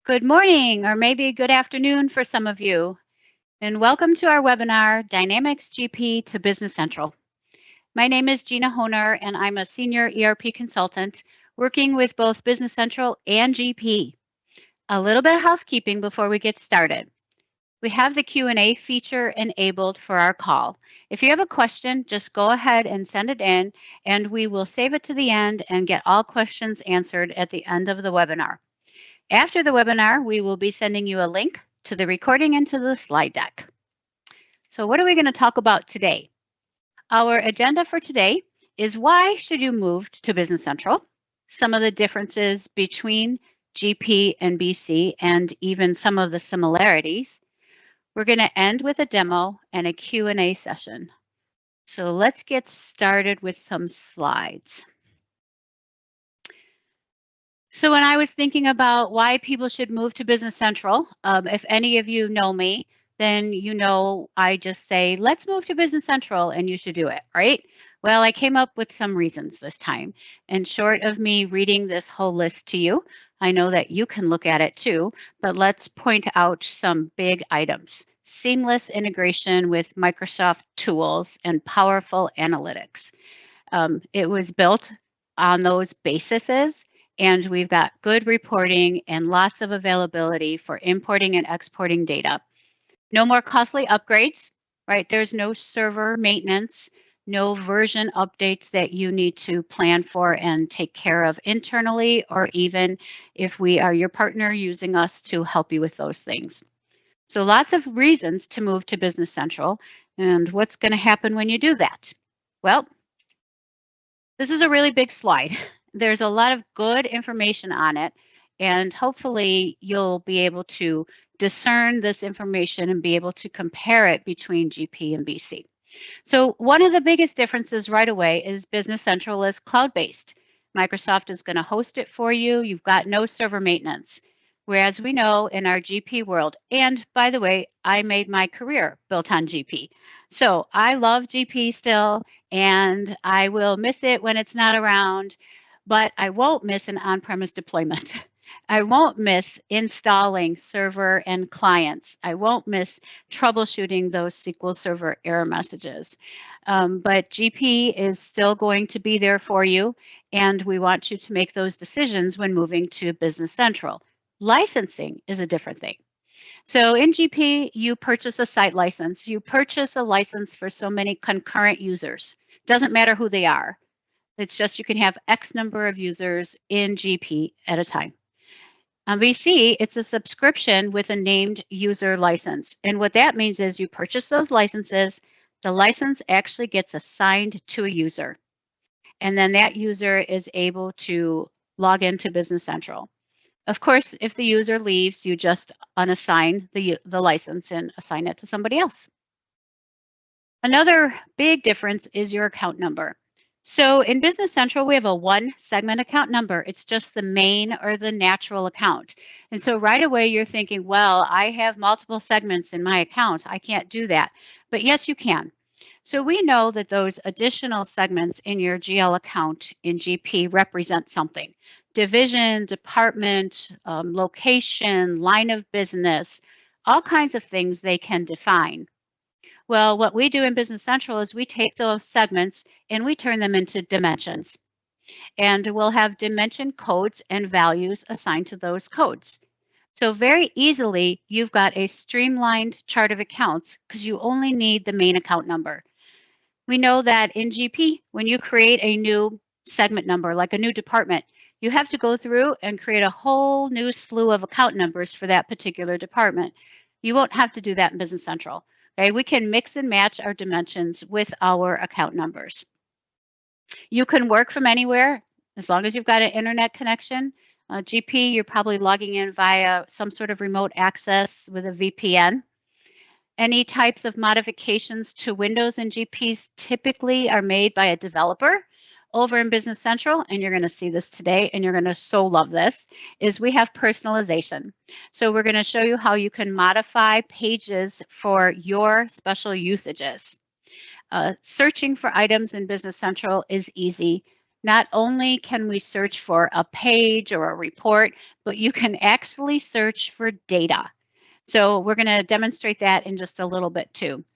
Good morning, or maybe good afternoon for some of you, and welcome to our webinar, Dynamics GP to Business Central. My name is Gina Honer, and I'm a senior ERP consultant working with both Business Central and GP. A little bit of housekeeping before we get started. We have the Q&A feature enabled for our call. If you have a question, just go ahead and send it in, and we will save it to the end and get all questions answered at the end of the webinar. After the webinar, we will be sending you a link to the recording and to the slide deck. So what are we going to talk about today? Our agenda for today is why should you move to Business Central, some of the differences between GP and BC, and even some of the similarities. We're going to end with a demo and a Q&A session. So let's get started with some slides. So when I was thinking about why people should move to Business Central, if any of you know me, then you know I just say, let's move to Business Central and you should do it, right? Well, I came up with some reasons this time. And short of me reading this whole list to you, I know that you can look at it too, but let's point out some big items. Seamless integration with Microsoft tools and powerful analytics. It was built on those bases, and we've got good reporting and lots of availability for importing and exporting data. No more costly upgrades, right? There's no server maintenance, no version updates that you need to plan for and take care of internally, or even if we are your partner, using us to help you with those things. So lots of reasons to move to Business Central. And what's going to happen when you do that? Well, this is a really big slide. There's a lot of good information on it, and hopefully you'll be able to discern this information and be able to compare it between GP and BC. So one of the biggest differences right away is Business Central is cloud-based. Microsoft is going to host it for you. You've got no server maintenance. Whereas we know in our GP world, and by the way, I made my career built on GP. So I love GP still, and I will miss it when it's not around, but I won't miss an on-premise deployment. I won't miss installing server and clients. I won't miss troubleshooting those SQL Server error messages. But GP is still going to be there for you, and we want you to make those decisions when moving to Business Central. Licensing is a different thing. So in GP, you purchase a site license. You purchase a license for so many concurrent users. Doesn't matter who they are. It's just you can have X number of users in GP at a time. On BC, it's a subscription with a named user license. And what that means is you purchase those licenses, the license actually gets assigned to a user. And then that user is able to log into Business Central. Of course, if the user leaves, you just unassign the license and assign it to somebody else. Another big difference is your account number. So in Business Central, we have a one segment account number. It's just the main or the natural account. And so right away you're thinking, well, I have multiple segments in my account. I can't do that. But yes, you can. So we know that those additional segments in your GL account in GP represent something. Division, department, location, line of business, all kinds of things they can define. Well, what we do in Business Central is we take those segments and we turn them into dimensions. And we'll have dimension codes and values assigned to those codes. So very easily, you've got a streamlined chart of accounts because you only need the main account number. We know that in GP, when you create a new segment number, like a new department, you have to go through and create a whole new slew of account numbers for that particular department. You won't have to do that in Business Central. Okay, we can mix and match our dimensions with our account numbers. You can work from anywhere as long as you've got an internet connection. GP, you're probably logging in via some sort of remote access with a VPN. Any types of modifications to Windows and GPs typically are made by a developer. Over in Business Central, and you're going to see this today, and you're going to so love this, is we have personalization. So we're going to show you how you can modify pages for your special usages. Searching for items in Business Central is easy. Not only can we search for a page or a report, but you can actually search for data. So we're going to demonstrate that in just a little bit too.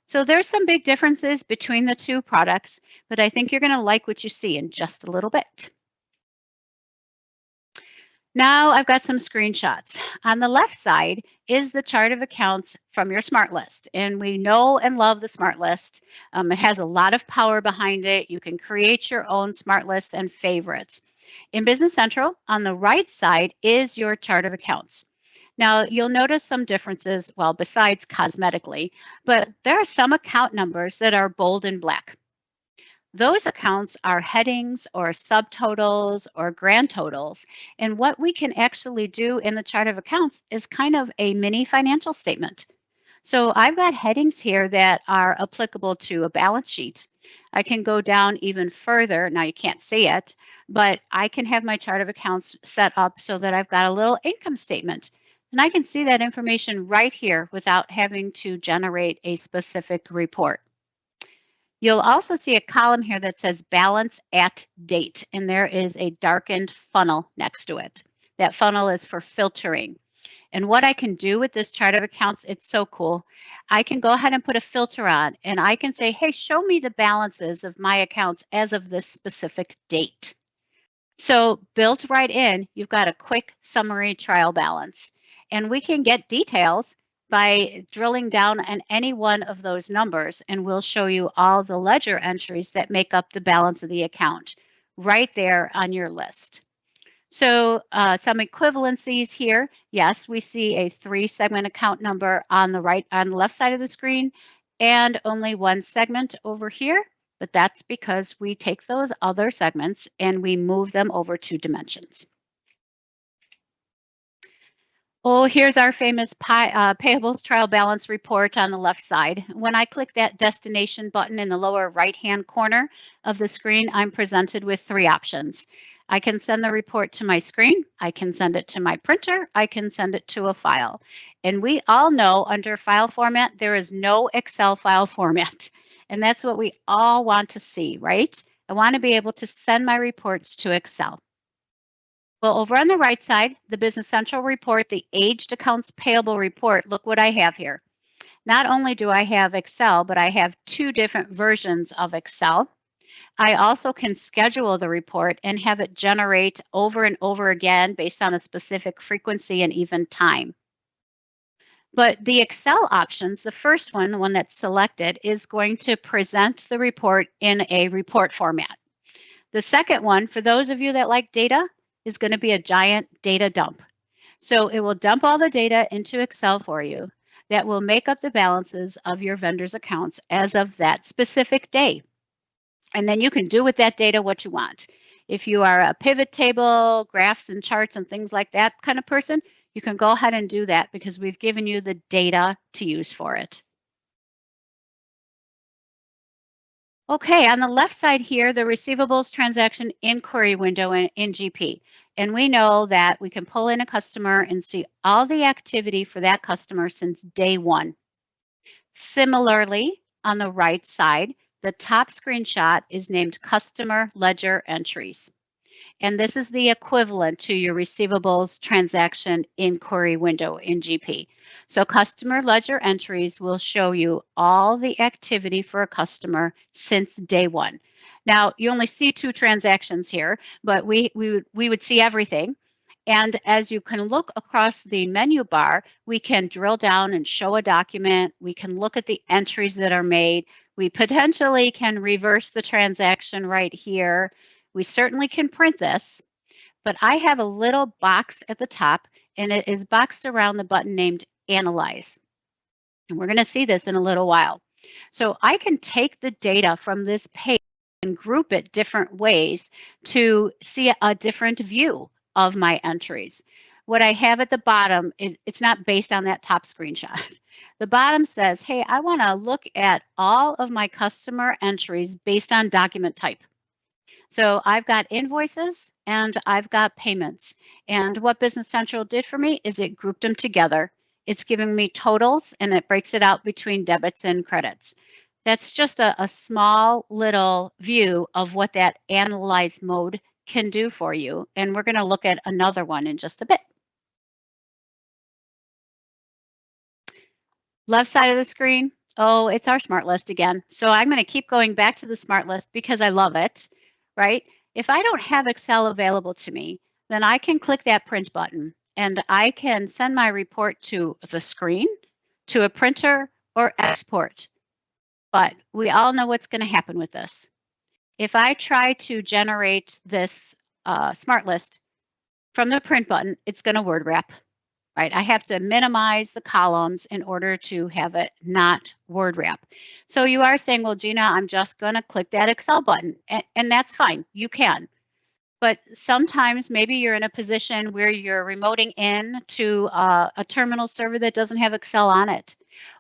So there's some big differences between the two products, but I think you're going to like what you see in just a little bit. Now I've got some screenshots. On the left side is the chart of accounts from your smart list. And we know and love the smart list. It has a lot of power behind it. You can create your own smart lists and favorites. In Business Central, on the right side is your chart of accounts. Now, you'll notice some differences, well, besides cosmetically, but there are some account numbers that are bold in black. Those accounts are headings or subtotals or grand totals. And what we can actually do in the chart of accounts is kind of a mini financial statement. So I've got headings here that are applicable to a balance sheet. I can go down even further. Now you can't see it, but I can have my chart of accounts set up so that I've got a little income statement. And I can see that information right here without having to generate a specific report. You'll also see a column here that says balance at date, and there is a darkened funnel next to it. That funnel is for filtering. And what I can do with this chart of accounts, it's so cool. I can go ahead and put a filter on, and I can say, hey, show me the balances of my accounts as of this specific date. So built right in, you've got a quick summary trial balance. And we can get details by drilling down on any one of those numbers, and we'll show you all the ledger entries that make up the balance of the account right there on your list. So some equivalencies here. Yes, we see a 3-segment account number on the left side of the screen, and only 1 segment over here. But that's because we take those other segments and we move them over to dimensions. Oh, here's our famous payables trial balance report on the left side. When I click that destination button in the lower right-hand corner of the screen, I'm presented with 3 options. I can send the report to my screen, I can send it to my printer, I can send it to a file. And we all know under file format, there is no Excel file format. And that's what we all want to see, right? I want to be able to send my reports to Excel. Well, over on the right side, the Business Central report, the aged accounts payable report, look what I have here. Not only do I have Excel, but I have 2 different versions of Excel. I also can schedule the report and have it generate over and over again based on a specific frequency and even time. But the Excel options, the first one, the one that's selected, is going to present the report in a report format. The second one, for those of you that like data, is going to be a giant data dump. So it will dump all the data into Excel for you that will make up the balances of your vendors' accounts as of that specific day. And then you can do with that data what you want. If you are a pivot table, graphs and charts and things like that kind of person, you can go ahead and do that because we've given you the data to use for it. Okay, on the left side here, the receivables transaction inquiry window in GP. And we know that we can pull in a customer and see all the activity for that customer since day 1. Similarly, on the right side, the top screenshot is named Customer Ledger Entries. And this is the equivalent to your receivables transaction inquiry window in GP. So customer ledger entries will show you all the activity for a customer since day 1. Now, you only see 2 transactions here, but we would see everything. And as you can look across the menu bar, we can drill down and show a document. We can look at the entries that are made. We potentially can reverse the transaction right here. We certainly can print this, but I have a little box at the top, and it is boxed around the button named Analyze. And we're going to see this in a little while. So I can take the data from this page and group it different ways to see a different view of my entries. What I have at the bottom, it's not based on that top screenshot. The bottom says, hey, I want to look at all of my customer entries based on document type. So I've got invoices and I've got payments. And what Business Central did for me is it grouped them together. It's giving me totals and it breaks it out between debits and credits. That's just a small little view of what that analyze mode can do for you. And we're going to look at another one in just a bit. Left side of the screen, oh, it's our smart list again. So I'm going to keep going back to the smart list because I love it, right? If I don't have Excel available to me, then I can click that print button and I can send my report to the screen, to a printer, or export. But we all know what's going to happen with this. If I try to generate this smart list from the print button, it's going to word wrap. Right? I have to minimize the columns in order to have it not word wrap. So you are saying, well, Gina, I'm just going to click that Excel button. And that's fine. You can. But sometimes maybe you're in a position where you're remoting in to a terminal server that doesn't have Excel on it.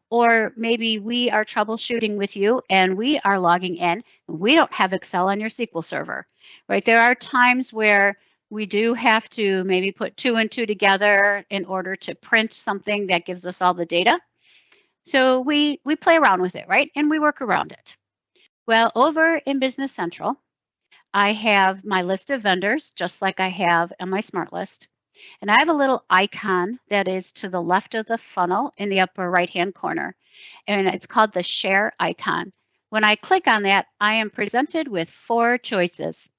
Or maybe we are troubleshooting with you and we are logging in. We don't have Excel on your SQL server, right? There are times where we do have to maybe put 2 and 2 together in order to print something that gives us all the data. So we play around with it, right? And we work around it. Well, over in Business Central, I have my list of vendors, just like I have on my smart list. And I have a little icon that is to the left of the funnel in the upper right-hand corner, and it's called the share icon. When I click on that, I am presented with 4 choices.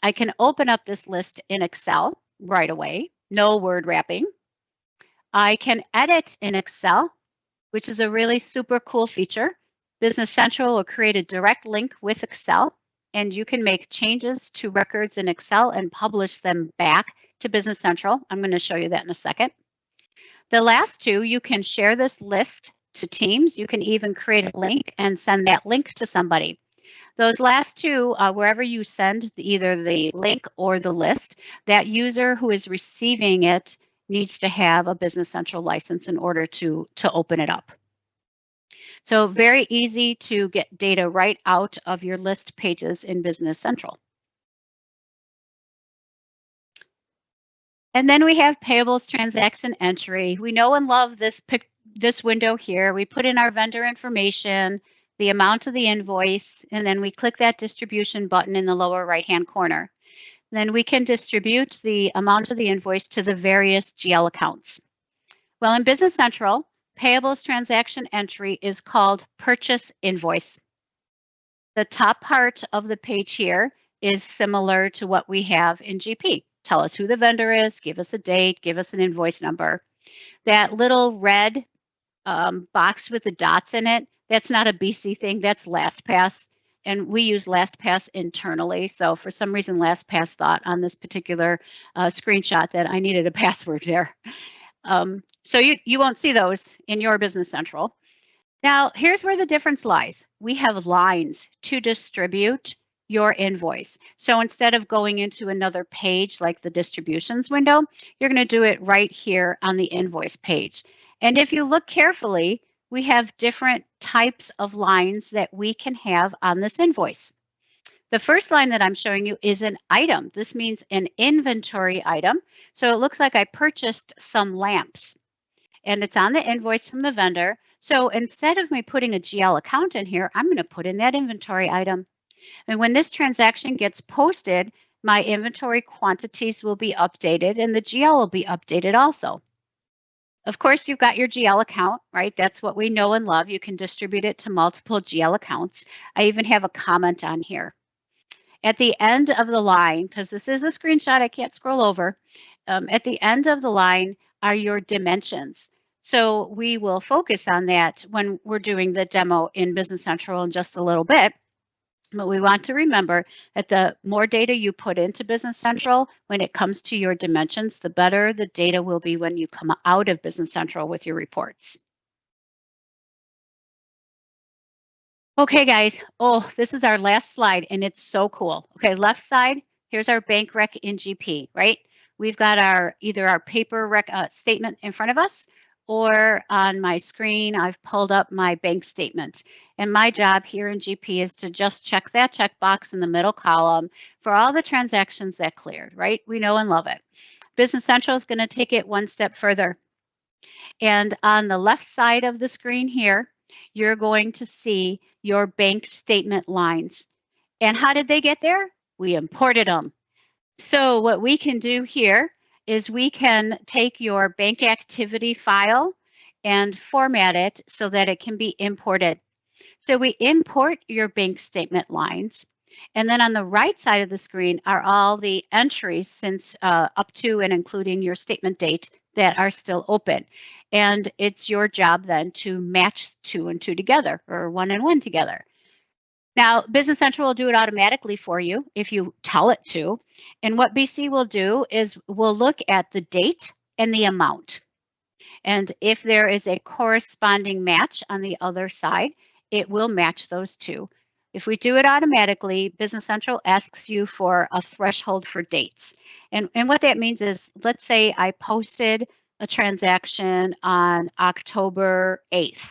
I can open up this list in Excel right away, no word wrapping. I can edit in Excel, which is a really super cool feature. Business Central will create a direct link with Excel, and you can make changes to records in Excel and publish them back to Business Central. I'm going to show you that in a second. The last 2, you can share this list to Teams. You can even create a link and send that link to somebody. Those last 2, wherever you send either the link or the list, that user who is receiving it needs to have a Business Central license in order to open it up. So very easy to get data right out of your list pages in Business Central. And then we have payables transaction entry. We know and love this window here. We put in our vendor information, the amount of the invoice, and then we click that distribution button in the lower right-hand corner. Then we can distribute the amount of the invoice to the various GL accounts. Well, in Business Central, payables transaction entry is called purchase invoice. The top part of the page here is similar to what we have in GP. Tell us who the vendor is, give us a date, give us an invoice number. That little red box with the dots in it, that's not a BC thing, that's LastPass. And we use LastPass internally. So for some reason, LastPass thought on this particular screenshot that I needed a password there. So you won't see those in your Business Central. Now, here's where the difference lies. We have lines to distribute your invoice. So instead of going into another page like the distributions window, you're going to do it right here on the invoice page. And if you look carefully, we have different types of lines that we can have on this invoice. The first line that I'm showing you is an item. This means an inventory item. So it looks like I purchased some lamps and it's on the invoice from the vendor. So instead of me putting a GL account in here, I'm going to put in that inventory item. And when this transaction gets posted, my inventory quantities will be updated and the GL will be updated also. Of course, you've got your GL account, right? That's what we know and love. You can distribute it to multiple GL accounts. I even have a comment on here. At the end of the line, because this is a screenshot, I can't scroll over. At the end of the line are your dimensions. So we will focus on that when we're doing the demo in Business Central in just a little bit. But we want to remember that the more data you put into Business Central, when it comes to your dimensions, the better the data will be when you come out of Business Central with your reports. Okay, guys. Oh, this is our last slide, and it's so cool. Okay, left side, here's our bank rec in GP, right? We've got either our paper rec statement in front of us, or on my screen, I've pulled up my bank statement. And my job here in GP is to just check that checkbox in the middle column for all the transactions that cleared, right? We know and love it. Business Central is going to take it one step further. And on the left side of the screen here, you're going to see your bank statement lines. And how did they get there? We imported them. So what we can do here is we can take your bank activity file and format it so that it can be imported. So we import your bank statement lines. And then on the right side of the screen are all the entries since up to and including your statement date that are still open. And it's your job then to match 2 and 2 together, or 1 and 1 together. Now, Business Central will do it automatically for you if you tell it to. And what BC will do is we'll look at the date and the amount. And if there is a corresponding match on the other side, it will match those two. If we do it automatically, Business Central asks you for a threshold for dates. And what that means is, let's say I posted a transaction on October 8th.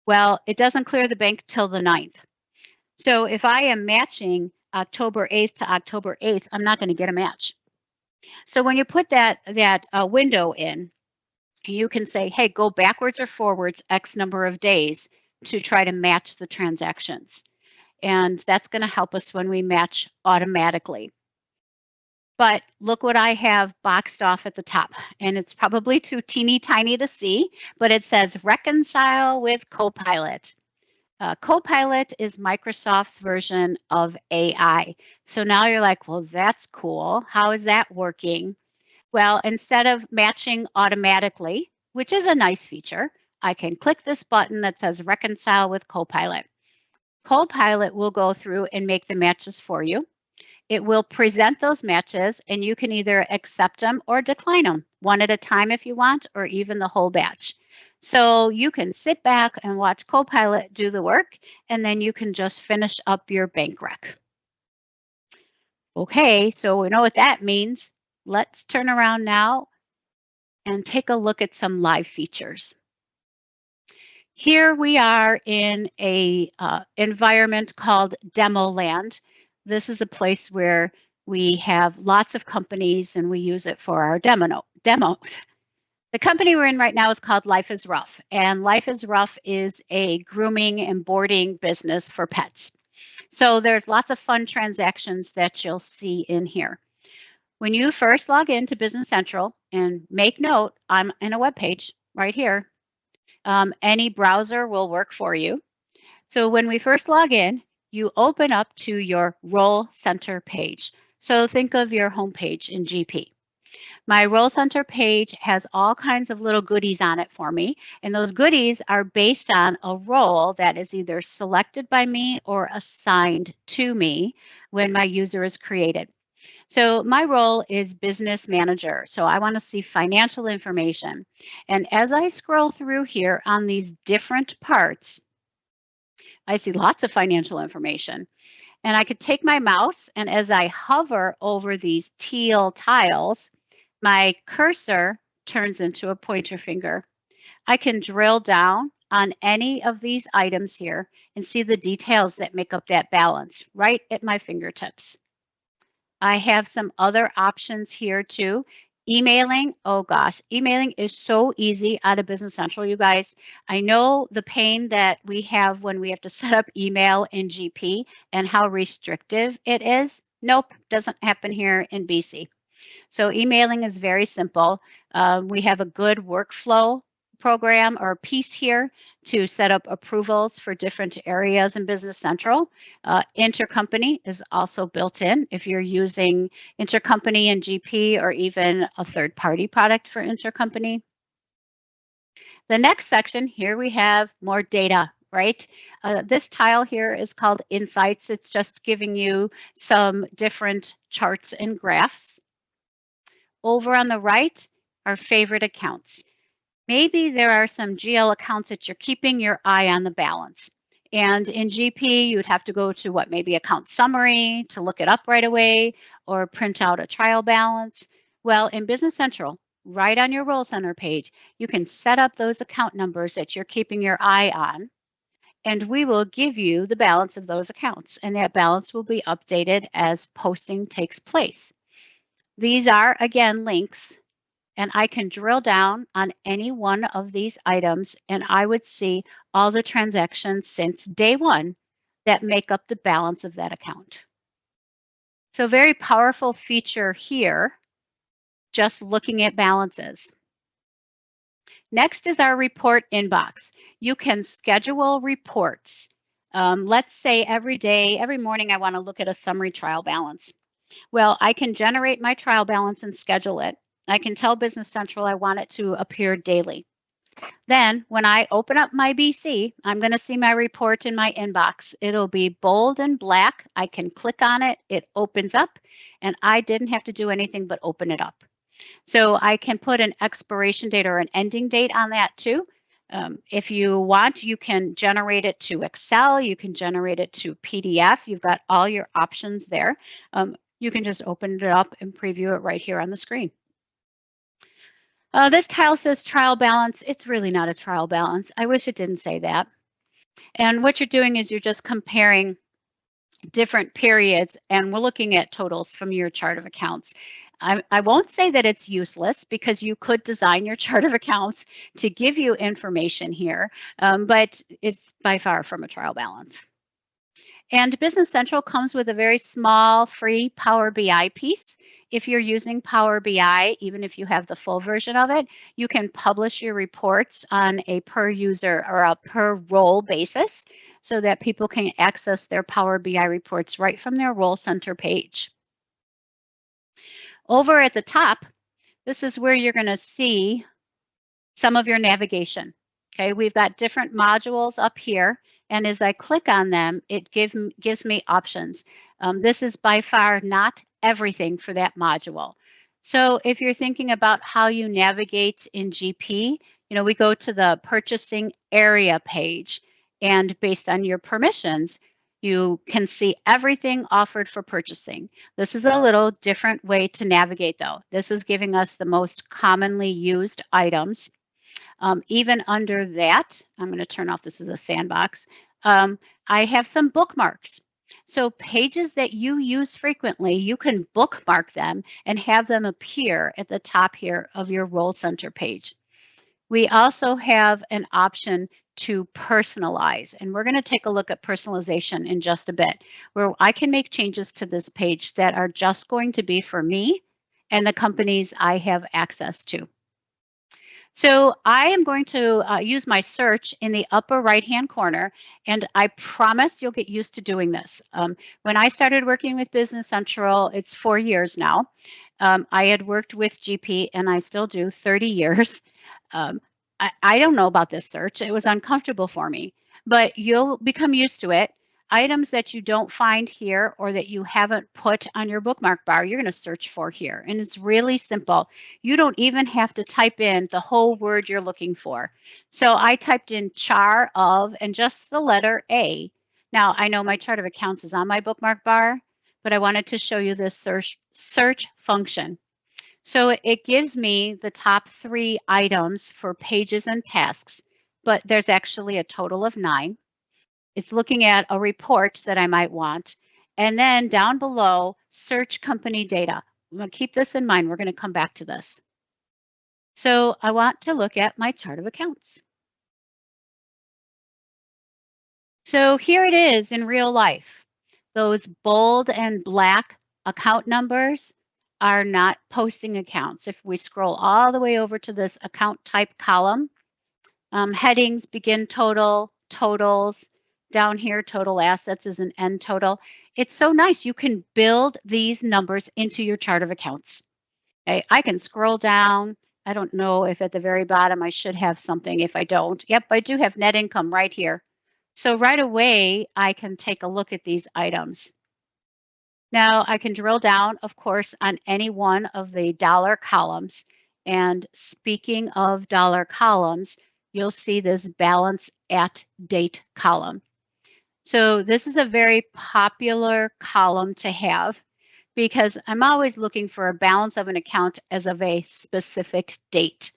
Well, it doesn't clear the bank till the 9th. So if I am matching October 8th to October 8th, I'm not going to get a match. So when you put that window in, you can say, hey, go backwards or forwards X number of days to try to match the transactions. And that's going to help us when we match automatically. But look what I have boxed off at the top. And it's probably too teeny tiny to see, but it says reconcile with Copilot. Copilot is Microsoft's version of AI. So now you're like, well, that's cool. How is that working? Well, instead of matching automatically, which is a nice feature, I can click this button that says Reconcile with Copilot. Copilot will go through and make the matches for you. It will present those matches, and you can either accept them or decline them, one at a time if you want, or even the whole batch. So you can sit back and watch Copilot do the work, and then you can just finish up your bank rec. Okay, so we know what that means. Let's turn around now and take a look at some live features. Here we are in a environment called Demo Land. This is a place where we have lots of companies and we use it for our demos. The company we're in right now is called Life is Rough, and Life is Rough is a grooming and boarding business for pets. So there's lots of fun transactions that you'll see in here. When you first log into Business Central, and make note, I'm in a web page right here. Any browser will work for you. So when we first log in, you open up to your Role Center page. So think of your home page in GP. My Role Center page has all kinds of little goodies on it for me, and those goodies are based on a role that is either selected by me or assigned to me when my user is created. So my role is business manager. So I want to see financial information. And as I scroll through here on these different parts, I see lots of financial information. And I could take my mouse, and as I hover over these teal tiles, my cursor turns into a pointer finger. I can drill down on any of these items here and see the details that make up that balance right at my fingertips. I have some other options here too. Emailing, oh gosh, emailing is so easy out of Business Central, you guys. I know the pain that we have when we have to set up email in GP and how restrictive it is. Nope, doesn't happen here in BC. So emailing is very simple. We have a good workflow program or piece here to set up approvals for different areas in Business Central. Intercompany is also built in if you're using intercompany in GP or even a third-party product for intercompany. The next section, here we have more data, right? This tile here is called Insights. It's just giving you some different charts and graphs. Over on the right are favorite accounts. Maybe there are some GL accounts that you're keeping your eye on the balance. And in GP, you'd have to go to maybe account summary to look it up right away or print out a trial balance. Well, in Business Central, right on your Role Center page, you can set up those account numbers that you're keeping your eye on, and we will give you the balance of those accounts. And that balance will be updated as posting takes place. These are, again, links, and I can drill down on any one of these items, and I would see all the transactions since day one that make up the balance of that account. So very powerful feature here, just looking at balances. Next is our report inbox. You can schedule reports. Let's say every day, every morning, I want to look at a summary trial balance. Well, I can generate my trial balance and schedule it. I can tell Business Central I want it to appear daily. Then when I open up my BC, I'm going to see my report in my inbox. It'll be bold and black. I can click on it. It opens up, and I didn't have to do anything but open it up. So I can put an expiration date or an ending date on that too. If you want, you can generate it to Excel. You can generate it to PDF. You've got all your options there. You can just open it up and preview it right here on the screen. This tile says trial balance. It's really not a trial balance. I wish it didn't say that. And what you're doing is you're just comparing different periods, and we're looking at totals from your chart of accounts. I won't say that it's useless, because you could design your chart of accounts to give you information here, but it's by far from a trial balance. And Business Central comes with a very small free Power BI piece. If you're using Power BI, even if you have the full version of it, you can publish your reports on a per user or a per role basis so that people can access their Power BI reports right from their Role Center page. Over at the top, this is where you're going to see some of your navigation. Okay, we've got different modules up here, and as I click on them, it gives me options. This is by far not everything for that module. So if you're thinking about how you navigate in GP, we go to the purchasing area page, and based on your permissions, you can see everything offered for purchasing. This is a little different way to navigate though. This is giving us the most commonly used items. Even under that, I'm going to turn off, this is a sandbox. I have some bookmarks. So pages that you use frequently, you can bookmark them and have them appear at the top here of your Role Center page. We also have an option to personalize, and we're going to take a look at personalization in just a bit, where I can make changes to this page that are just going to be for me and the companies I have access to. So I am going to use my search in the upper right-hand corner, and I promise you'll get used to doing this. When I started working with Business Central, it's 4 years now. I had worked with GP, and I still do, 30 years. I don't know about this search. It was uncomfortable for me, but you'll become used to it. Items that you don't find here or that you haven't put on your bookmark bar, you're going to search for here. And it's really simple. You don't even have to type in the whole word you're looking for. So I typed in char of and just the letter A. Now I know my chart of accounts is on my bookmark bar, but I wanted to show you this search function. So it gives me the top 3 items for pages and tasks, but there's actually a total of 9. It's looking at a report that I might want. And then down below, search company data. I'm going to keep this in mind. We're going to come back to this. So I want to look at my chart of accounts. So here it is in real life. Those bold and black account numbers are not posting accounts. If we scroll all the way over to this account type column, headings, begin total, totals, down here, total assets is an end total. It's so nice. You can build these numbers into your chart of accounts. Okay, I can scroll down. I don't know if at the very bottom I should have something. If I don't, yep, I do have net income right here. So right away, I can take a look at these items. Now I can drill down, of course, on any one of the dollar columns. And speaking of dollar columns, you'll see this balance at date column. So this is a very popular column to have because I'm always looking for a balance of an account as of a specific date.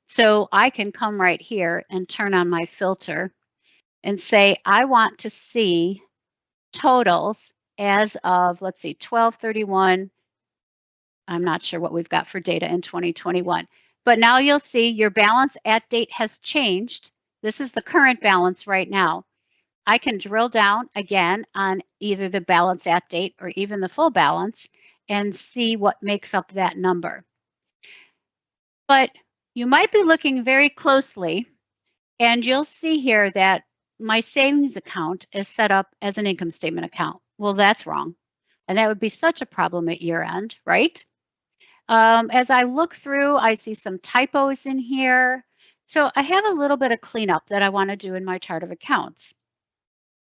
So I can come right here and turn on my filter and say, I want to see totals as of, let's see, 12/31. I'm not sure what we've got for data in 2021. But now you'll see your balance at date has changed This is the current balance right now. I can drill down again on either the balance at date or even the full balance and see what makes up that number. But you might be looking very closely and you'll see here that my savings account is set up as an income statement account. Well, that's wrong. And that would be such a problem at year end, right? As I look through, I see some typos in here. So I have a little bit of cleanup that I want to do in my chart of accounts.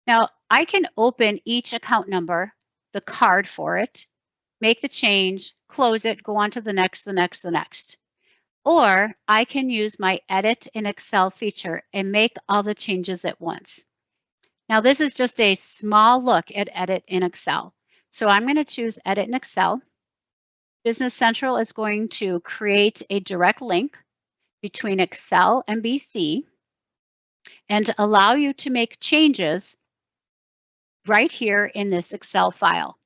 Now, I can open each account number, the card for it, make the change, close it, go on to the next, the next, the next. Or I can use my Edit in Excel feature and make all the changes at once. Now, this is just a small look at Edit in Excel. So I'm going to choose Edit in Excel. Business Central is going to create a direct link between Excel and BC and allow you to make changes right here in this Excel file.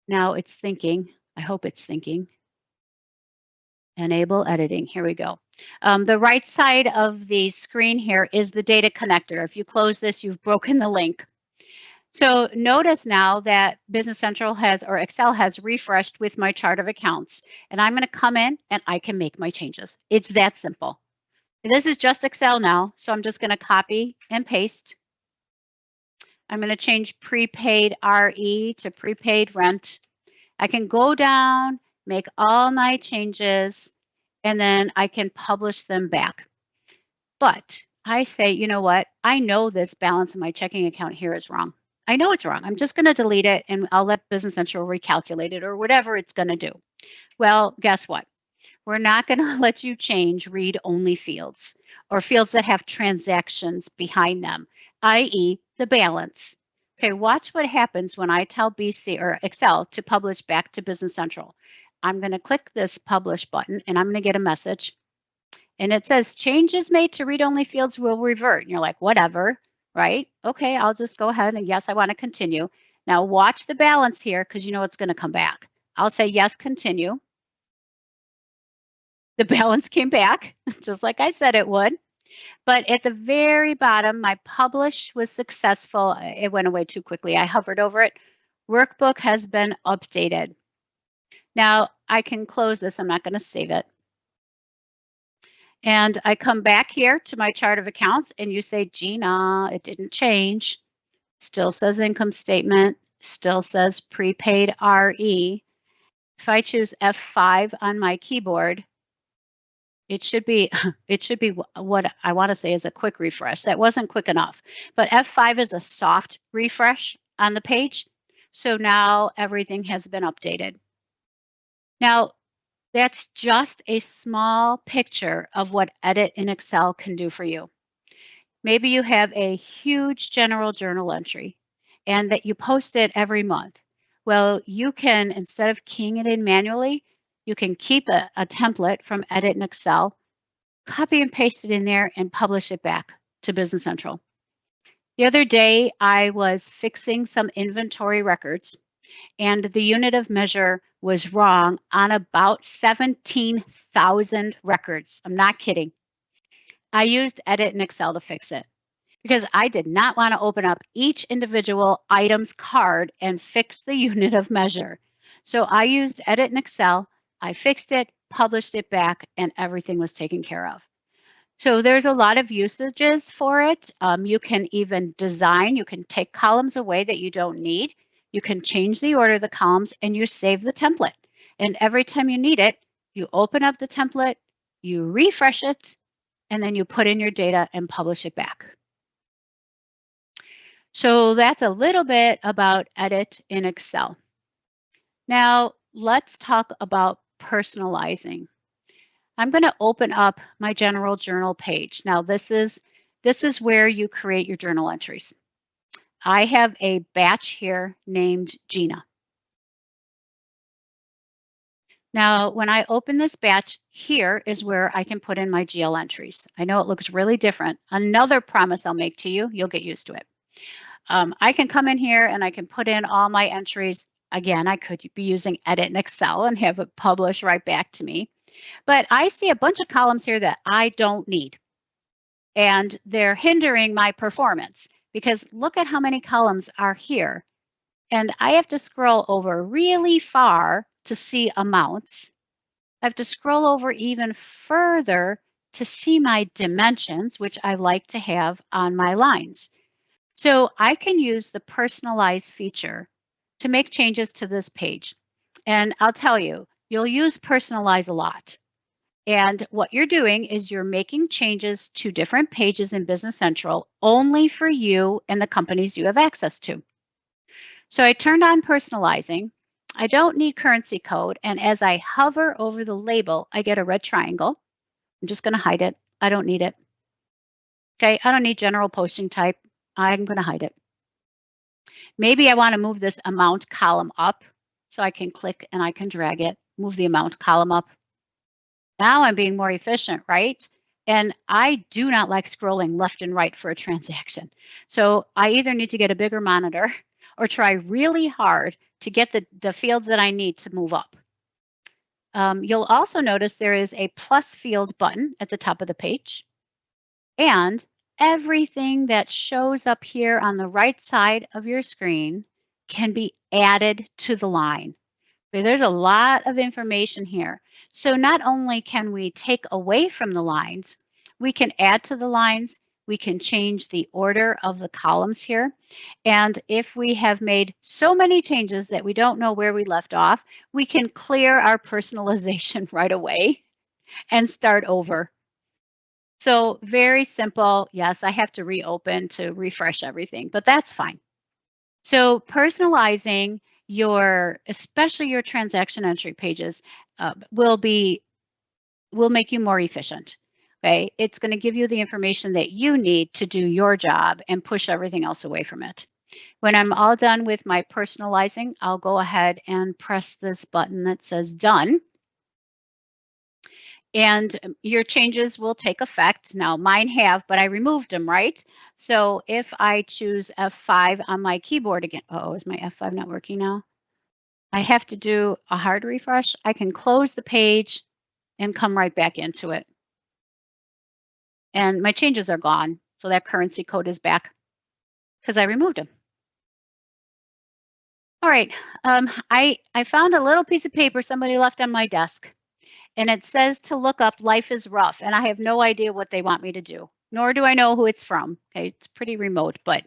Now it's thinking. I hope it's thinking. Enable editing. Here we go. The right side of the screen here is the data connector. If you close this, you've broken the link. So notice now that Business Central has, or Excel has refreshed with my chart of accounts. And I'm going to come in and I can make my changes. It's that simple. This is just Excel now. So I'm just going to copy and paste. I'm going to change prepaid RE to prepaid rent. I can go down, make all my changes, and then I can publish them back. But I say, you know what? I know this balance in my checking account here is wrong. I know it's wrong. I'm just going to delete it and I'll let Business Central recalculate it or whatever it's going to do. Well, guess what? We're not going to let you change read-only fields or fields that have transactions behind them, i.e. the balance. Okay, watch what happens when I tell BC or Excel to publish back to Business Central. I'm going to click this publish button and I'm going to get a message. And it says changes made to read-only fields will revert. And you're like, whatever, right? Okay, I'll just go ahead and yes, I want to continue. Now watch the balance here because you know it's going to come back. I'll say yes, continue. The balance came back just like I said it would. But at the very bottom, my publish was successful. It went away too quickly. I hovered over it. Workbook has been updated. Now I can close this. I'm not going to save it. And I come back here to my chart of accounts and you say, Gina, it didn't change. Still says income statement, still says prepaid RE. If I choose F5 on my keyboard, it should be what I want to say is a quick refresh. That wasn't quick enough, but F5 is a soft refresh on the page. So now everything has been updated. Now, that's just a small picture of what Edit in Excel can do for you. Maybe you have a huge general journal entry and that you post it every month. Well, you can, instead of keying it in manually, you can keep a template from Edit in Excel, copy and paste it in there and publish it back to Business Central. The other day, I was fixing some inventory records and the unit of measure was wrong on about 17,000 records. I'm not kidding. I used Edit in Excel to fix it because I did not want to open up each individual item's card and fix the unit of measure. So I used Edit in Excel, I fixed it, published it back, and everything was taken care of. So there's a lot of usages for it. You can even design, you can take columns away that you don't need. You can change the order of the columns and you save the template. And every time you need it, you open up the template, you refresh it, and then you put in your data and publish it back. So that's a little bit about Edit in Excel. Now let's talk about personalizing. I'm going to open up my general journal page. Now this is where you create your journal entries. I have a batch here named Gina. Now, when I open this batch, here is where I can put in my GL entries. I know it looks really different. Another promise I'll make to you, you'll get used to it. I can come in here and I can put in all my entries. Again, I could be using Edit in Excel and have it publish right back to me. But I see a bunch of columns here that I don't need. and they're hindering my performance because look at how many columns are here. And I have to scroll over really far to see amounts. I have to scroll over even further to see my dimensions, which I like to have on my lines. So I can use the personalize feature to make changes to this page. And I'll tell you, you'll use personalize a lot. And what you're doing is you're making changes to different pages in Business Central only for you and the companies you have access to. So I turned on personalizing. I don't need currency code. And as I hover over the label, I get a red triangle. I'm just going to hide it. I don't need it. Okay, I don't need general posting type. I'm going to hide it. Maybe I want to move this amount column up. So I can click and I can drag it, move the amount column up. Now I'm being more efficient, right? And I do not like scrolling left and right for a transaction. So I either need to get a bigger monitor or try really hard to get the fields that I need to move up. You'll also notice there is a plus field button at the top of the page. And everything that shows up here on the right side of your screen can be added to the line. Okay, there's a lot of information here. So not only can we take away from the lines, we can add to the lines, we can change the order of the columns here. And if we have made so many changes that we don't know where we left off, we can clear our personalization right away and start over. So very simple. Yes, I have to reopen to refresh everything, but that's fine. So personalizing especially your transaction entry pages will make you more efficient. Okay, it's going to give you the information that you need to do your job and push everything else away from it. When I'm all done with my personalizing, I'll go ahead and press this button that says done. And your changes will take effect. Now mine have, but I removed them, right? So if I choose F5 on my keyboard again, oh, is my F5 not working now? I have to do a hard refresh. I can close the page and come right back into it. And my changes are gone. So that currency code is back because I removed them. All right, I found a little piece of paper somebody left on my desk. And it says to look up life is rough. And I have no idea what they want me to do, nor do I know who it's from. Okay, it's pretty remote, but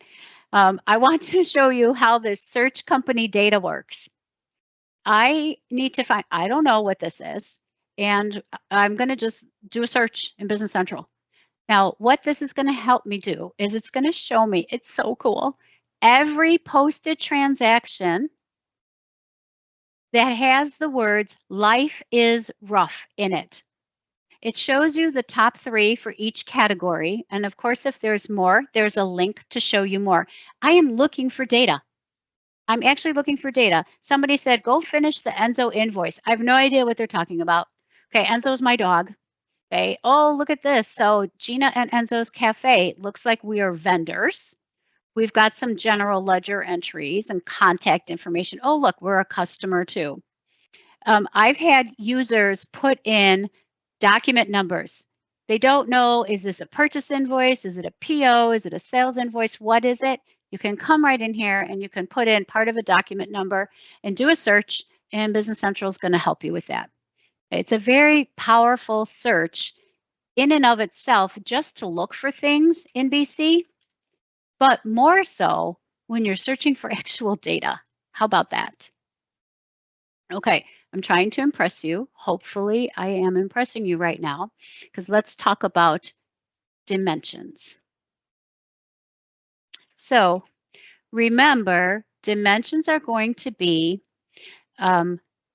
I want to show you how this search company data works. I need to find, I don't know what this is. And I'm going to just do a search in Business Central. Now, what this is going to help me do is it's going to show me, it's so cool, every posted transaction that has the words life is rough in it. It shows you the top 3 for each category. And of course, if there's more, there's a link to show you more. I am looking for data. I'm actually looking for data. Somebody said, go finish the Enzo invoice. I have no idea what they're talking about. Okay, Enzo's my dog. Okay, oh, look at this. So Gina and Enzo's Cafe, looks like we are vendors. We've got some general ledger entries and contact information. Oh, look, we're a customer too. I've had users put in document numbers. They don't know, is this a purchase invoice? Is it a PO? Is it a sales invoice? What is it? You can come right in here and you can put in part of a document number and do a search, and Business Central is going to help you with that. It's a very powerful search in and of itself just to look for things in BC, but more so when you're searching for actual data. How about that? Okay, I'm trying to impress you. Hopefully, I am impressing you right now, because let's talk about dimensions. So remember, dimensions are going to be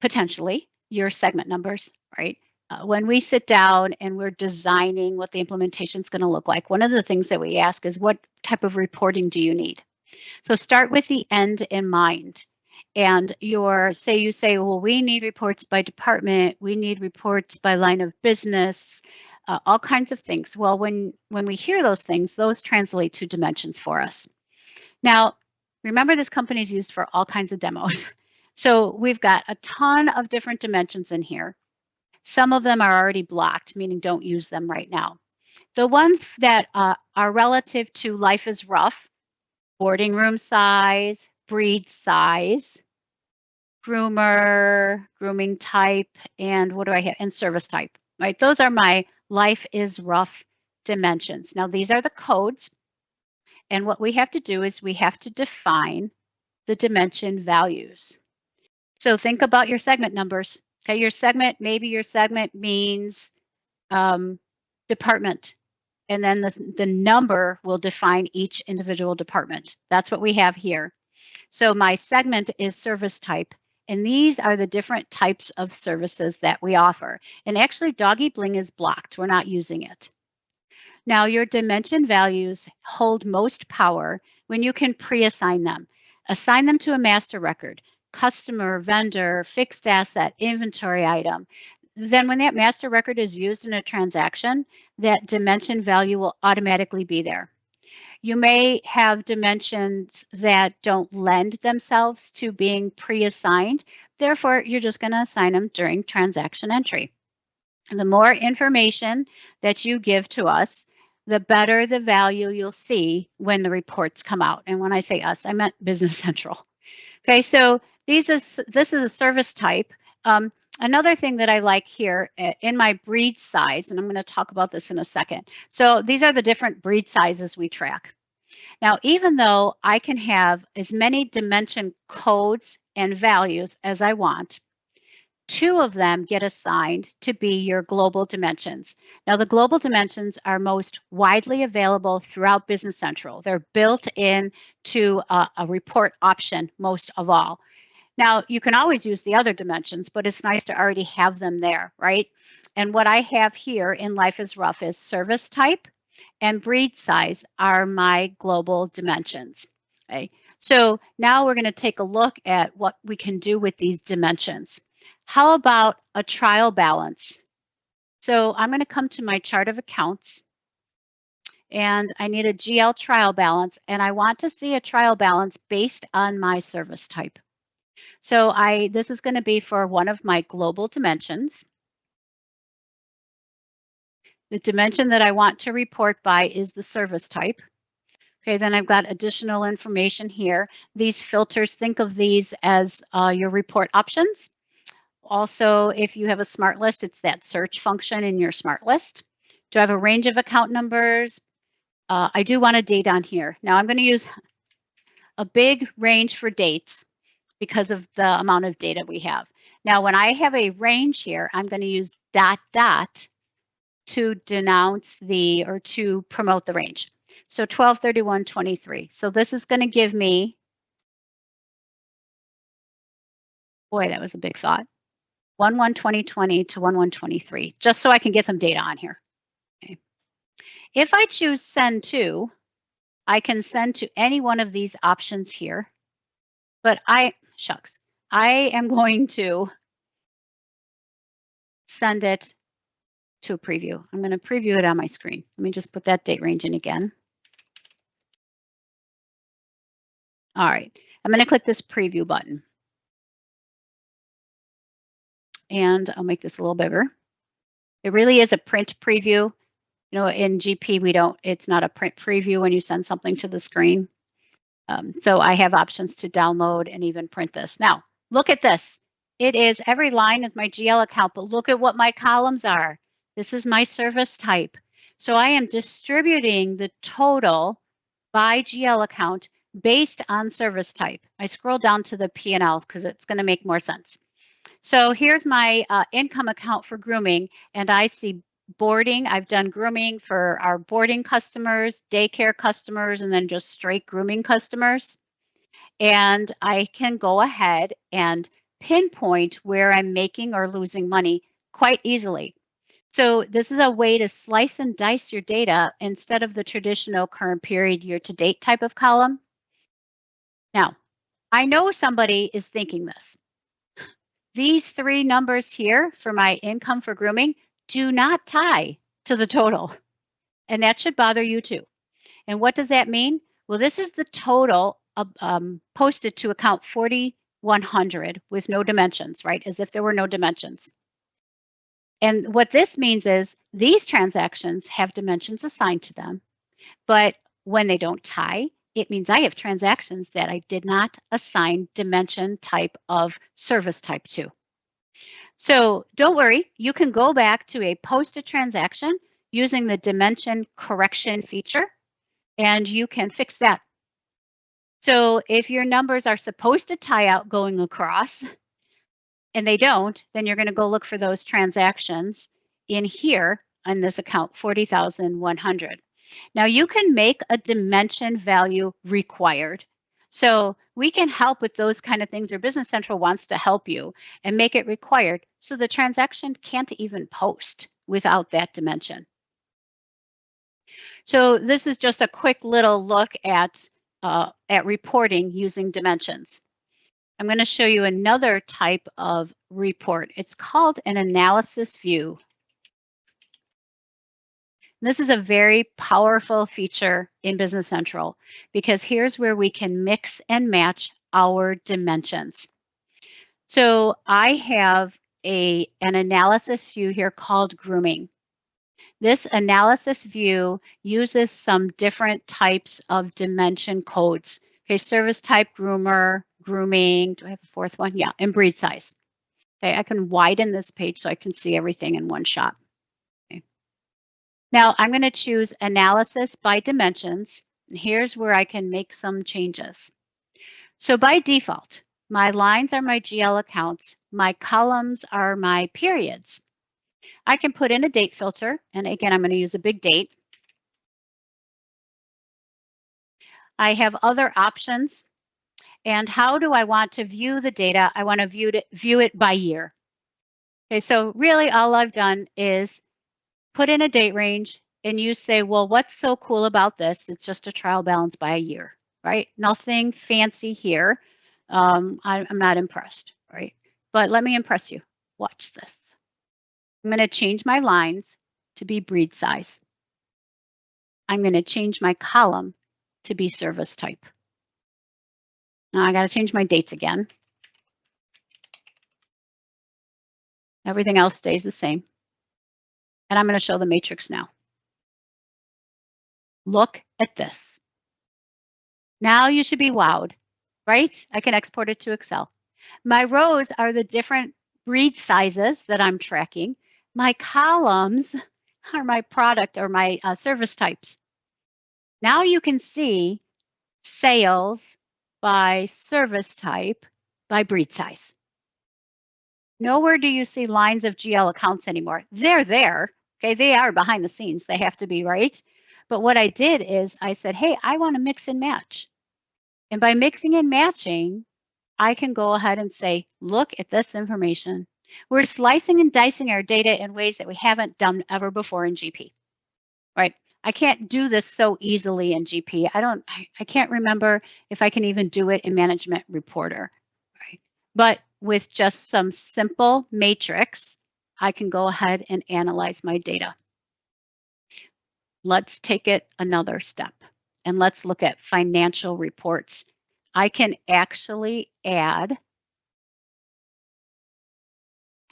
potentially your segment numbers, right? When we sit down and we're designing what the implementation is going to look like, one of the things that we ask is, what type of reporting do you need? So start with the end in mind. And you say, well, we need reports by department, we need reports by line of business, all kinds of things. Well, when we hear those things, those translate to dimensions for us. Now, remember, this company is used for all kinds of demos. So we've got a ton of different dimensions in here. Some of them are already blocked, meaning don't use them right now. The ones that are relative to life is rough, boarding room size, breed size, groomer, grooming type, and what do I have? And service type, right? Those are my life is rough dimensions. Now, these are the codes. And what we have to do is we have to define the dimension values. So think about your segment numbers. Okay, maybe your segment means department. And then the number will define each individual department. That's what we have here. So my segment is service type. And these are the different types of services that we offer. And actually, Doggy Bling is blocked. We're not using it. Now, your dimension values hold most power when you can pre-assign them. Assign them to a master record, customer, vendor, fixed asset, inventory item. Then when that master record is used in a transaction, that dimension value will automatically be there. You may have dimensions that don't lend themselves to being pre-assigned. Therefore, you're just going to assign them during transaction entry. And the more information that you give to us, the better the value you'll see when the reports come out. And when I say us, I meant Business Central. Okay, so this is a service type. Another thing that I like here in my breed size, and I'm going to talk about this in a second. So these are the different breed sizes we track. Now, even though I can have as many dimension codes and values as I want, 2 of them get assigned to be your global dimensions. Now, the global dimensions are most widely available throughout Business Central. They're built in to a report option most of all. Now, you can always use the other dimensions, but it's nice to already have them there, right? And what I have here in Life is Rough is service type and breed size are my global dimensions. Okay? So now we're going to take a look at what we can do with these dimensions. How about a trial balance? So I'm going to come to my chart of accounts and I need a GL trial balance, and I want to see a trial balance based on my service type. So this is going to be for one of my global dimensions. The dimension that I want to report by is the service type. Okay, then I've got additional information here. These filters, think of these as your report options. Also, if you have a smart list, it's that search function in your smart list. Do I have a range of account numbers? I do want a date on here. Now I'm going to use a big range for dates because of the amount of data we have. Now, when I have a range here, I'm going to use ... to denounce or to promote the range. So 12/31/23. So this is going to give me, boy, that was a big thought, 1/1/2020 to 1/1/23, just so I can get some data on here. Okay. If I choose send to, I can send to any one of these options here, but I am going to send it to a preview. I'm going to preview it on my screen. Let me just put that date range in again. All right, I'm going to click this preview button. And I'll make this a little bigger. It really is a print preview. You know, in GP, it's not a print preview when you send something to the screen. So I have options to download and even print this. Now, look at this. Every line is my GL account, but look at what my columns are. This is my service type. So I am distributing the total by GL account based on service type. I scroll down to the P&Ls because it's going to make more sense. So here's my income account for grooming, and I see boarding. I've done grooming for our boarding customers, daycare customers, and then just straight grooming customers. And I can go ahead and pinpoint where I'm making or losing money quite easily. So this is a way to slice and dice your data instead of the traditional current period year-to-date type of column. Now, I know somebody is thinking this. These 3 numbers here for my income for grooming do not tie to the total. And that should bother you too. And what does that mean? Well, this is the total posted to account 4100 with no dimensions, right? As if there were no dimensions. And what this means is these transactions have dimensions assigned to them, but when they don't tie, it means I have transactions that I did not assign dimension type of service type to. So don't worry, you can go back to a posted transaction using the dimension correction feature, and you can fix that. So if your numbers are supposed to tie out going across and they don't, then you're going to go look for those transactions in here on this account, 40,100. Now you can make a dimension value required. So we can help with those kind of things, or Business Central wants to help you and make it required so the transaction can't even post without that dimension. So this is just a quick little look at reporting using dimensions. I'm going to show you another type of report. It's called an analysis view. This is a very powerful feature in Business Central because here's where we can mix and match our dimensions. So I have an analysis view here called grooming. This analysis view uses some different types of dimension codes. Okay, service type, groomer, grooming. Do I have a fourth one? Yeah, and breed size. Okay, I can widen this page so I can see everything in one shot. Okay. Now I'm going to choose analysis by dimensions. And here's where I can make some changes. So by default, my lines are my GL accounts. My columns are my periods. I can put in a date filter. And again, I'm going to use a big date. I have other options. And how do I want to view the data? I want to view it by year. Okay, so really all I've done is put in a date range and you say, well, what's so cool about this? It's just a trial balance by a year, right? Nothing fancy here. I'm not impressed, right? But let me impress you. Watch this. I'm going to change my lines to be breed size. I'm going to change my column to be service type. Now I got to change my dates again. Everything else stays the same. And I'm going to show the matrix now. Look at this. Now you should be wowed, right? I can export it to Excel. My rows are the different breed sizes that I'm tracking. My columns are my product or my service types. Now you can see sales by service type by breed size. Nowhere do you see lines of GL accounts anymore. They're there. Okay, they are behind the scenes. They have to be, right? But what I did is I said, hey, I want to mix and match. And by mixing and matching, I can go ahead and say, look at this information. We're slicing and dicing our data in ways that we haven't done ever before in GP, right? I can't do this so easily in GP. I can't remember if I can even do it in Management Reporter, right? But with just some simple matrix, I can go ahead and analyze my data. Let's take it another step and let's look at financial reports. I can actually add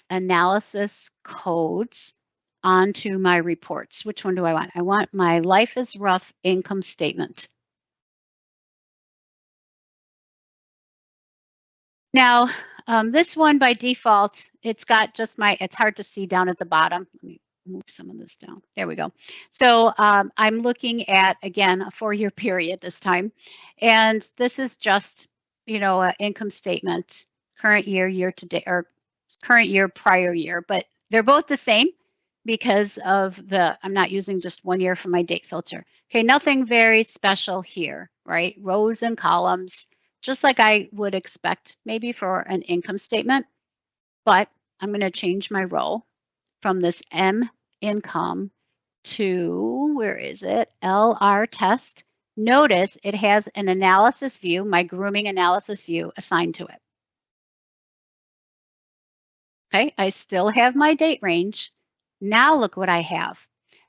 analysis codes onto my reports. Which one do I want? I want my Life is Rough income statement. Now, this one by default, it's got just it's hard to see down at the bottom. Let me move some of this down. There we go. So I'm looking at, again, a 4-year period this time. And this is just, an income statement, current year, year to date, or current year, prior year, but they're both the same because of I'm not using just 1 year for my date filter. Okay, nothing very special here, right? Rows and columns, just like I would expect maybe for an income statement, but I'm going to change my row from this M income to, where is it? LR test. Notice it has an analysis view, my grooming analysis view assigned to it. Okay, I still have my date range. Now look what I have.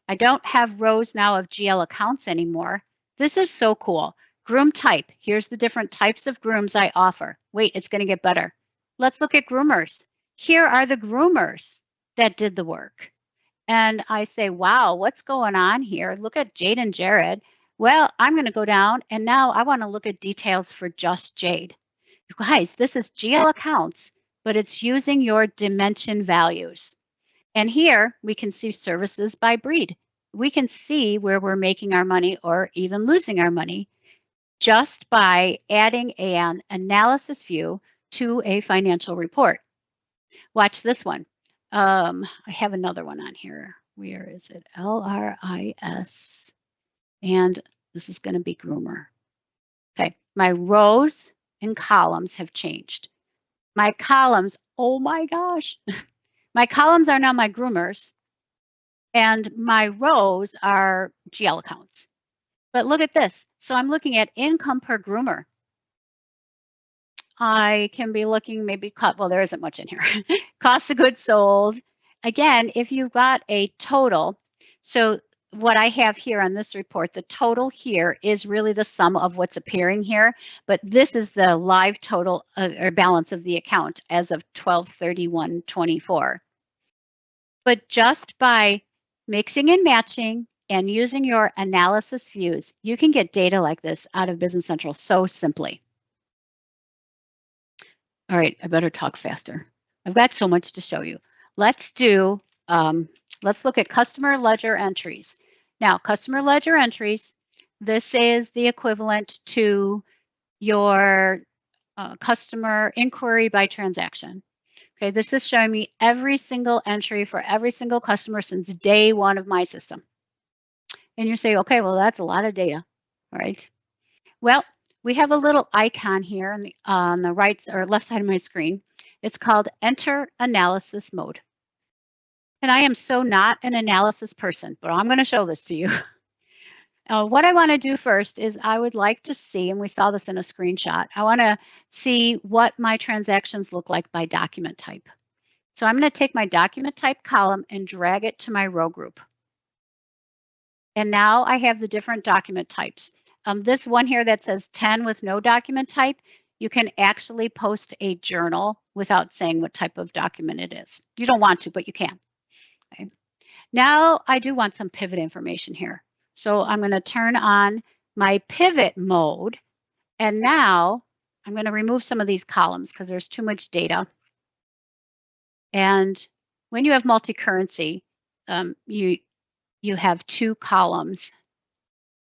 I don't have rows now of GL accounts anymore. This is so cool. Groom type. Here's the different types of grooms I offer. Wait, it's going to get better. Let's look at groomers. Here are the groomers. that did the work. And I say, wow, what's going on here? Look at Jade and Jared. Well, I'm going to go down and now I want to look at details for just Jade. You guys, this is GL accounts, but it's using your dimension values. And here we can see services by breed. We can see where we're making our money or even losing our money just by adding an analysis view to a financial report. Watch this one. I have another one on here. Where is it? LRIS. And this is going to be groomer. Okay, my rows and columns have changed. My columns, oh my gosh, my columns are now my groomers and my rows are GL accounts. But look at this. So I'm looking at income per groomer. I can be looking maybe, well, there isn't much in here. Cost of goods sold. Again, if you've got a total, so what I have here on this report, the total here is really the sum of what's appearing here, but this is the live total or balance of the account as of 12/31/24. But just by mixing and matching and using your analysis views, you can get data like this out of Business Central so simply. All right, I better talk faster. I've got so much to show you. Let's do, let's look at customer ledger entries. Now, customer ledger entries, this is the equivalent to your customer inquiry by transaction. Okay, this is showing me every single entry for every single customer since day one of my system. And you say, okay, well, that's a lot of data, all right? Well, we have a little icon here on the right or left side of my screen. It's called Enter Analysis Mode. And I am so not an analysis person, but I'm going to show this to you. What I want to do first is I would like to see, and we saw this in a screenshot, I want to see what my transactions look like by document type. So I'm going to take my document type column and drag it to my row group. And now I have the different document types. This one here that says 10 with no document type, you can actually post a journal without saying what type of document it is. You don't want to, but you can. Okay. Now I do want some pivot information here. So I'm going to turn on my pivot mode. And now I'm going to remove some of these columns because there's too much data. And when you have multi-currency, you have two columns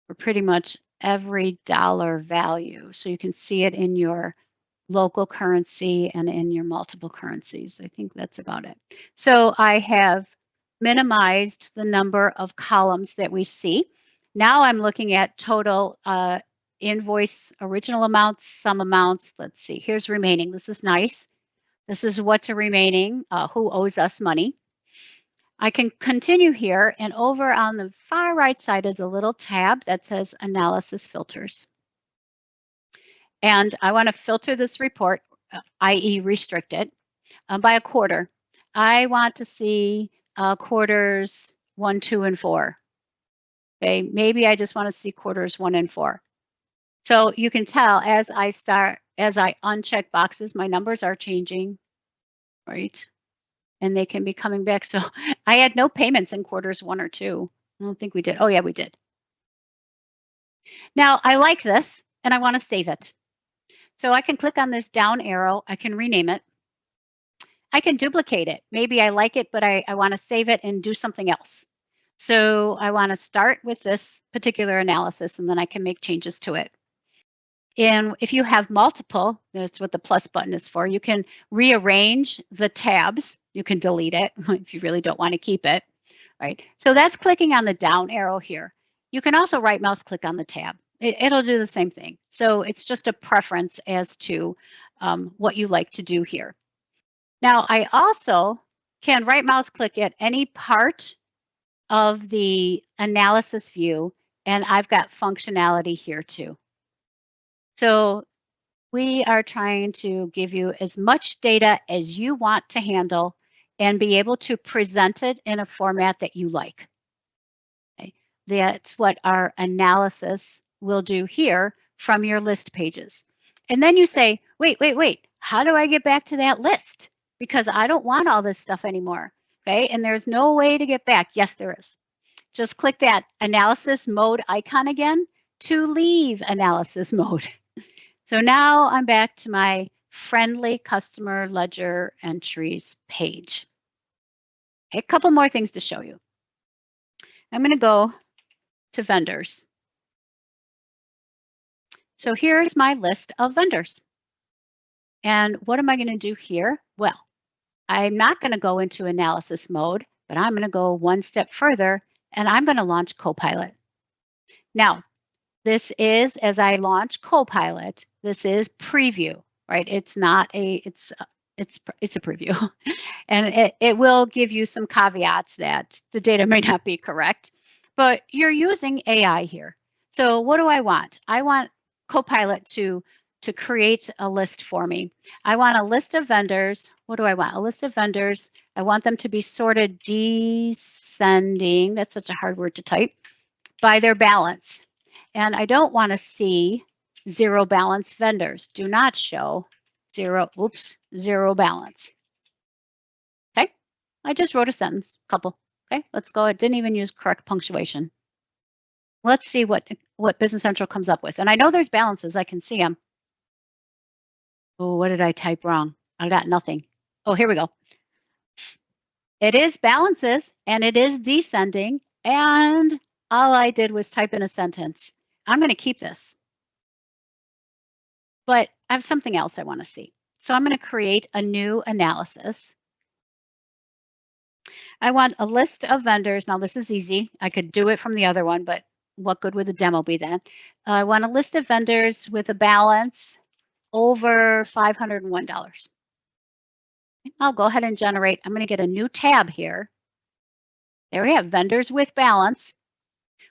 for pretty much every dollar value. So you can see it in your local currency and in your multiple currencies. I think that's about it. So I have minimized the number of columns that we see. Now I'm looking at total invoice, original amounts, sum amounts. Let's see, here's remaining. This is nice. This is what's remaining, who owes us money. I can continue here, and over on the far right side is a little tab that says Analysis Filters. And I want to filter this report, i.e. restrict it, by a quarter. I want to see quarters 1, 2, and 4. Okay, maybe I just want to see quarters 1 and 4. So you can tell as I uncheck boxes, my numbers are changing, right? And they can be coming back. So I had no payments in quarters 1 or 2. I don't think we did. Oh yeah, we did. Now I like this and I want to save it. So I can click on this down arrow. I can rename it. I can duplicate it. Maybe I like it, but I want to save it and do something else. So I want to start with this particular analysis and then I can make changes to it. And if you have multiple, that's what the plus button is for, you can rearrange the tabs. You can delete it if you really don't want to keep it, right? So that's clicking on the down arrow here. You can also right mouse click on the tab. It'll do the same thing. So it's just a preference as to what you like to do here. Now I also can right mouse click at any part of the analysis view, and I've got functionality here too. So we are trying to give you as much data as you want to handle and be able to present it in a format that you like. Okay. That's what our analysis will do here from your list pages. And then you say, wait, how do I get back to that list? Because I don't want all this stuff anymore. okay? And there's no way to get back. Yes, there is. Just click that analysis mode icon again to leave analysis mode. So now I'm back to my friendly customer ledger entries page. Okay, a couple more things to show you. I'm going to go to vendors. So here's my list of vendors. And what am I going to do here? Well, I'm not going to go into analysis mode, but I'm going to go one step further and I'm going to launch Copilot. Now, this is, as I launch Copilot, this is preview, right? It's not a, it's a preview. And it will give you some caveats that the data may not be correct, but you're using AI here. So what do I want? I want Copilot to create a list for me. I want a list of vendors. What do I want? A list of vendors. I want them to be sorted descending, that's such a hard word to type, by their balance. And I don't want to see zero balance vendors. Do not show zero balance. Okay, I just wrote a sentence, couple. Okay, let's go. It didn't even use correct punctuation. Let's see what Business Central comes up with. And I know there's balances, I can see them. Oh, what did I type wrong? I got nothing. Oh, here we go. It is balances and it is descending, and all I did was type in a sentence. I'm going to keep this. But I have something else I want to see. So I'm going to create a new analysis. I want a list of vendors. Now this is easy. I could do it from the other one, but what good would the demo be then? I want a list of vendors with a balance over $501. I'll go ahead and generate. I'm going to get a new tab here. There we have vendors with balance.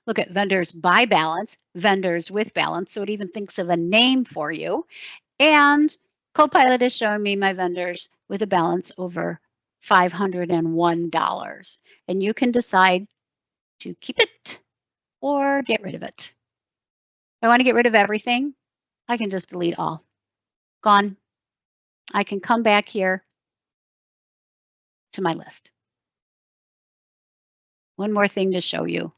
Look at vendors by balance, vendors with balance. So it even thinks of a name for you. And Copilot is showing me my vendors with a balance over $501. And you can decide to keep it or get rid of it. If I want to get rid of everything, I can just delete all. Gone. I can come back here to my list. One more thing to show you.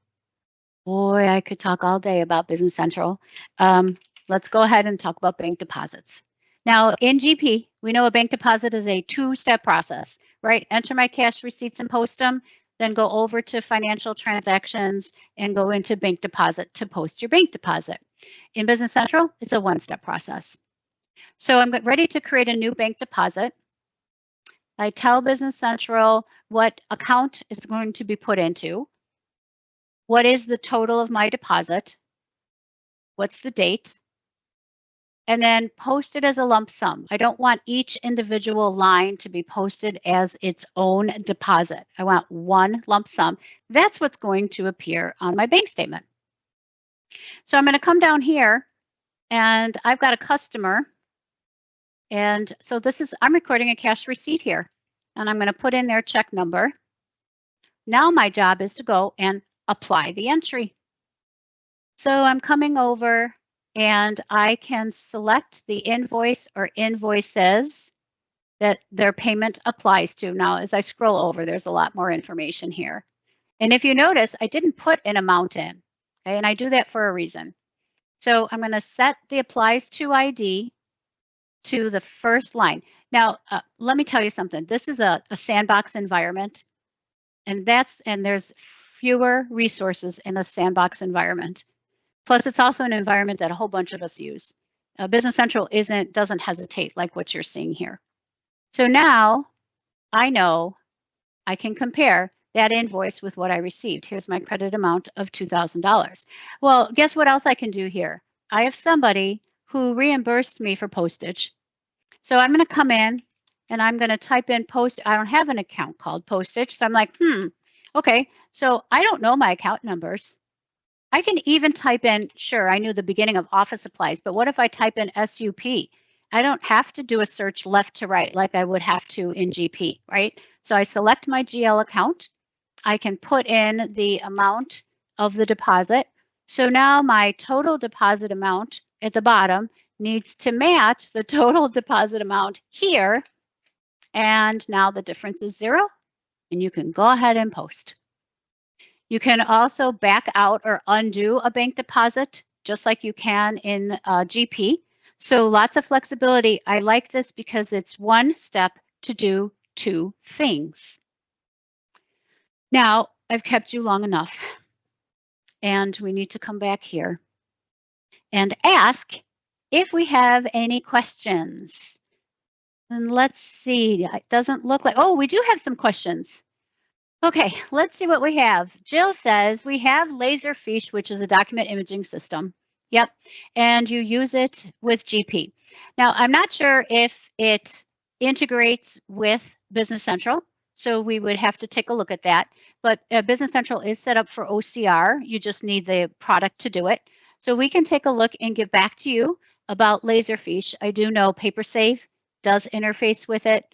Boy, I could talk all day about Business Central. Let's go ahead and talk about bank deposits. Now, in GP, we know a bank deposit is a two-step process, right? Enter my cash receipts and post them, then go over to financial transactions and go into bank deposit to post your bank deposit. In Business Central, it's a one-step process. So I'm ready to create a new bank deposit. I tell Business Central what account it's going to be put into. What is the total of my deposit? What's the date? And then post it as a lump sum. I don't want each individual line to be posted as its own deposit. I want one lump sum. That's what's going to appear on my bank statement. So I'm going to come down here and I've got a customer. And so I'm recording a cash receipt here. And I'm going to put in their check number. Now my job is to go and apply the entry. So I'm coming over and I can select the invoice or invoices that their payment applies to. Now, as I scroll over, there's a lot more information here. And if you notice, I didn't put an amount in, okay? And I do that for a reason. So I'm going to set the applies to ID to the first line. Now, let me tell you something. This is a sandbox environment, and there's fewer resources in a sandbox environment. Plus, it's also an environment that a whole bunch of us use. Business Central doesn't hesitate like what you're seeing here. So now I know I can compare that invoice with what I received. Here's my credit amount of $2,000. Well, guess what else I can do here? I have somebody who reimbursed me for postage. So I'm going to come in and I'm going to type in post. I don't have an account called postage. So I'm like, okay. So I don't know my account numbers. I can even type in, sure, I knew the beginning of office supplies, but what if I type in SUP? I don't have to do a search left to right like I would have to in GP, right? So I select my GL account. I can put in the amount of the deposit. So now my total deposit amount at the bottom needs to match the total deposit amount here. And now the difference is 0. and you can go ahead and post. You can also back out or undo a bank deposit, just like you can in GP. So lots of flexibility. I like this because it's one step to do two things. Now, I've kept you long enough, and we need to come back here and ask if we have any questions. And let's see, it doesn't look like, oh, we do have some questions. Okay, let's see what we have. Jill says we have Laserfiche, which is a document imaging system. Yep, and you use it with GP. Now, I'm not sure if it integrates with Business Central, so we would have to take a look at that. But Business Central is set up for OCR. You just need the product to do it. So we can take a look and get back to you about Laserfiche. I do know PaperSave does interface with it.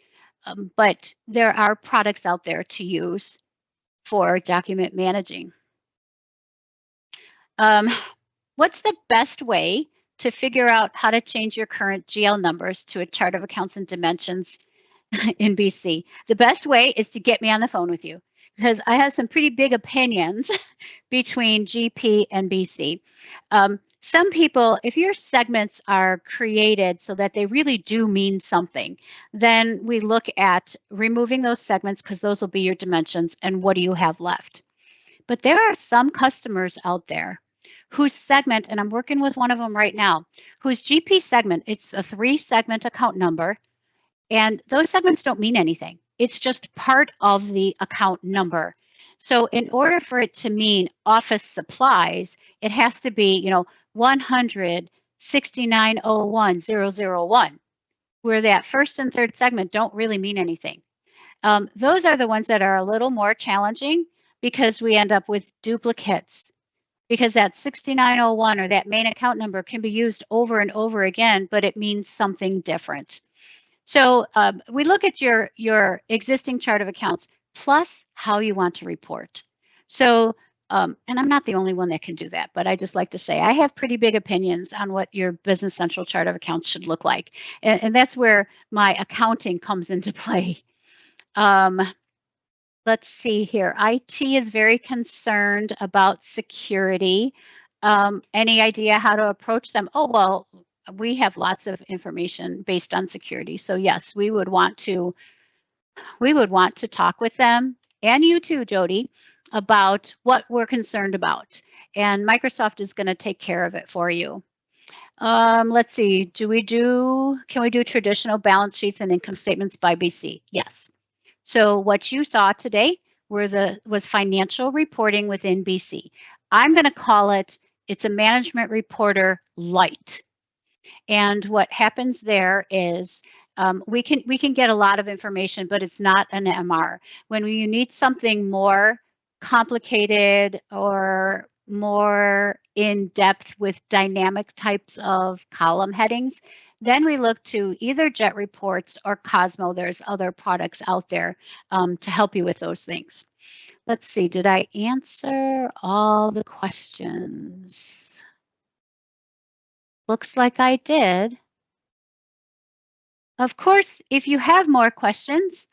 But there are products out there to use for document managing. What's the best way to figure out how to change your current GL numbers to a chart of accounts and dimensions in BC? The best way is to get me on the phone with you, because I have some pretty big opinions between GP and BC. Some people, if your segments are created so that they really do mean something, then we look at removing those segments because those will be your dimensions, and what do you have left? But there are some customers out there whose segment, and I'm working with one of them right now, whose GP segment, it's a 3-segment account number, and those segments don't mean anything. It's just part of the account number. So in order for it to mean office supplies, it has to be, 16901,001, where that first and third segment don't really mean anything. Those are the ones that are a little more challenging because we end up with duplicates, because that 6901 or that main account number can be used over and over again, but it means something different. So we look at your existing chart of accounts plus how you want to report. So, and I'm not the only one that can do that, but I just like to say I have pretty big opinions on what your Business Central chart of accounts should look like. And that's where my accounting comes into play. Let's see here. IT is very concerned about security. Any idea how to approach them? Oh, well, we have lots of information based on security. So yes, we would want to talk with them, and you too, Jody, about what we're concerned about. And Microsoft is going to take care of it for you. Let's see, can we do traditional balance sheets and income statements by BC? Yes. So what you saw today was financial reporting within BC. I'm going to call it's a management reporter light. And what happens there is we can get a lot of information, but it's not an MR. When you need something more complicated or more in depth with dynamic types of column headings, then we look to either Jet Reports or Cosmo. There's other products out there to help you with those things. Let's see, did I answer all the questions? Looks like I did. Of course, if you have more questions,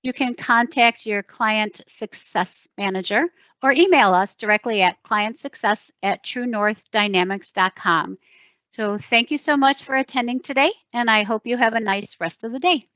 you can contact your client success manager or email us directly at clientsuccess@truenorthdynamics.com. So thank you so much for attending today, and I hope you have a nice rest of the day.